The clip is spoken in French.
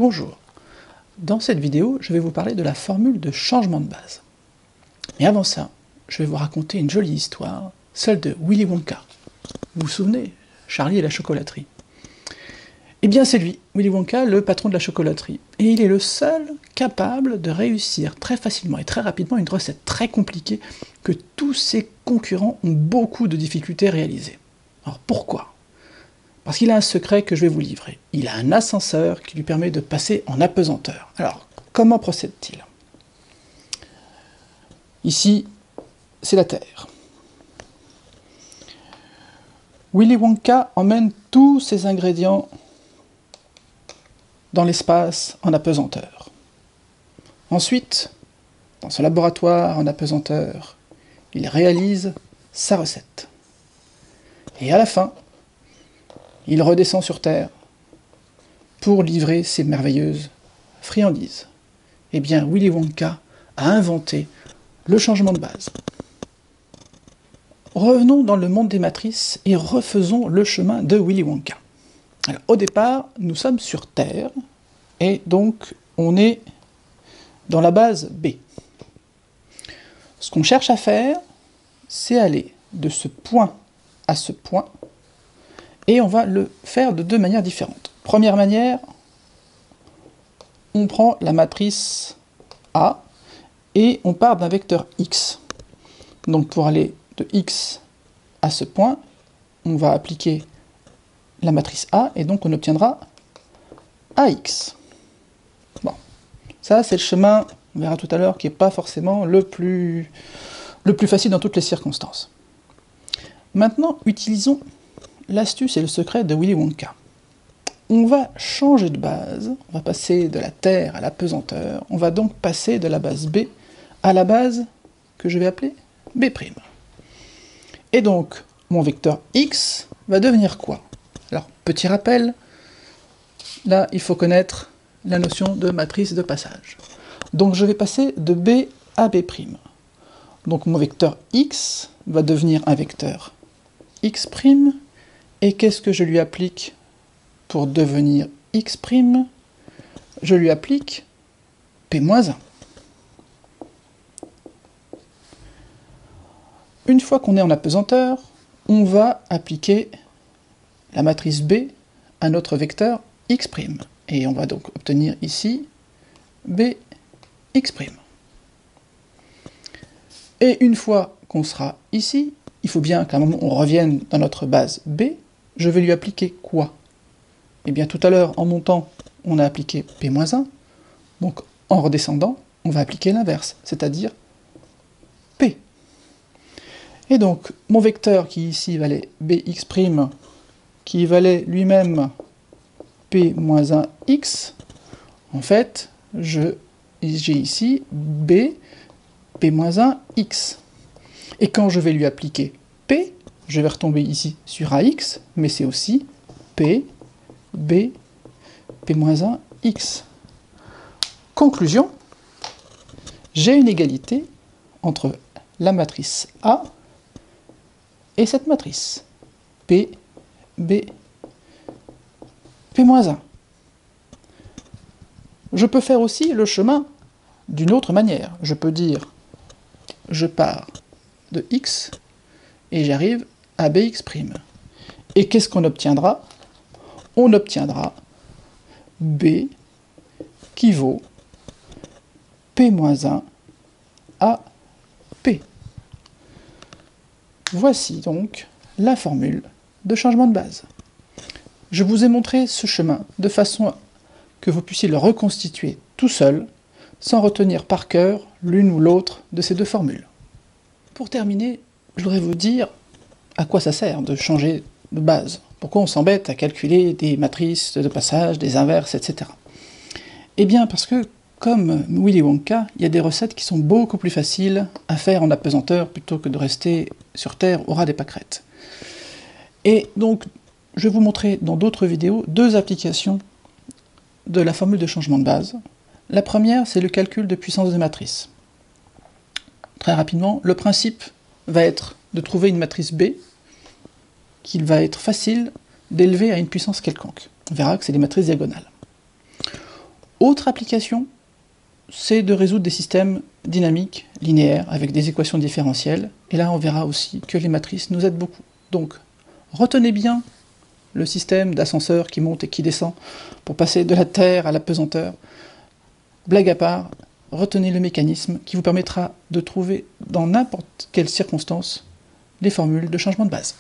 Bonjour, dans cette vidéo, je vais vous parler de la formule de changement de base. Mais avant ça, je vais vous raconter une jolie histoire, celle de Willy Wonka. Vous vous souvenez, Charlie et la chocolaterie. Eh bien c'est lui, Willy Wonka, le patron de la chocolaterie. Et il est le seul capable de réussir très facilement et très rapidement une recette très compliquée que tous ses concurrents ont beaucoup de difficultés à réaliser. Alors pourquoi ? Parce qu'il a un secret que je vais vous livrer. Il a un ascenseur qui lui permet de passer en apesanteur. Alors, comment procède-t-il? Ici, c'est la Terre. Willy Wonka emmène tous ses ingrédients dans l'espace en apesanteur. Ensuite, dans son laboratoire en apesanteur, il réalise sa recette. Et à la fin, il redescend sur Terre pour livrer ses merveilleuses friandises. Eh bien, Willy Wonka a inventé le changement de base. Revenons dans le monde des matrices et refaisons le chemin de Willy Wonka. Alors, au départ, nous sommes sur Terre, et donc on est dans la base B. Ce qu'on cherche à faire, c'est aller de ce point à ce point, et on va le faire de deux manières différentes. Première manière, on prend la matrice A, et on part d'un vecteur x. Donc pour aller de x à ce point, on va appliquer la matrice A, et donc on obtiendra AX. Bon, ça c'est le chemin, on verra tout à l'heure, qui n'est pas forcément le plus facile dans toutes les circonstances. Maintenant, utilisons l'astuce et le secret de Willy Wonka. On va changer de base, on va passer de la Terre à l'apesanteur, on va donc passer de la base B à la base que je vais appeler B'. Et donc, mon vecteur x va devenir quoi? Alors, petit rappel, là, il faut connaître la notion de matrice de passage. Donc, je vais passer de B à B'. Donc, mon vecteur x va devenir un vecteur x', et qu'est-ce que je lui applique pour devenir x'? Je lui applique P-1. Une fois qu'on est en apesanteur, on va appliquer la matrice B à notre vecteur x'. Et on va donc obtenir ici Bx'. Et une fois qu'on sera ici, il faut bien qu'à un moment on revienne dans notre base B. Je vais lui appliquer quoi? Eh bien tout à l'heure, en montant, on a appliqué P-1. Donc en redescendant, on va appliquer l'inverse, c'est-à-dire P. Et donc, mon vecteur qui ici valait Bx', qui valait lui-même P-1x, en fait, j'ai ici B, P-1x. Et quand je vais lui appliquer P, je vais retomber ici sur AX, mais c'est aussi P, B, P-1x. Conclusion, j'ai une égalité entre la matrice A et cette matrice, P, B, P-1. Je peux faire aussi le chemin d'une autre manière. Je peux dire, je pars de x et j'arrive à Bx'. Et qu'est-ce qu'on obtiendra? On obtiendra B qui vaut P-1 à P. Voici donc la formule de changement de base. Je vous ai montré ce chemin de façon que vous puissiez le reconstituer tout seul, sans retenir par cœur l'une ou l'autre de ces deux formules. Pour terminer, je voudrais vous dire à quoi ça sert de changer de base. Pourquoi on s'embête à calculer des matrices de passage, des inverses, etc. Eh bien parce que, comme Willy Wonka, il y a des recettes qui sont beaucoup plus faciles à faire en apesanteur plutôt que de rester sur Terre au ras des pâquerettes. Et donc, je vais vous montrer dans d'autres vidéos deux applications de la formule de changement de base. La première, c'est le calcul de puissance des matrices. Très rapidement, le principe va être de trouver une matrice B qu'il va être facile d'élever à une puissance quelconque. On verra que c'est des matrices diagonales. Autre application, c'est de résoudre des systèmes dynamiques, linéaires, avec des équations différentielles. Et là, on verra aussi que les matrices nous aident beaucoup. Donc, retenez bien le système d'ascenseur qui monte et qui descend pour passer de la Terre à la pesanteur. Blague à part, retenez le mécanisme qui vous permettra de trouver dans n'importe quelle circonstance les formules de changement de base.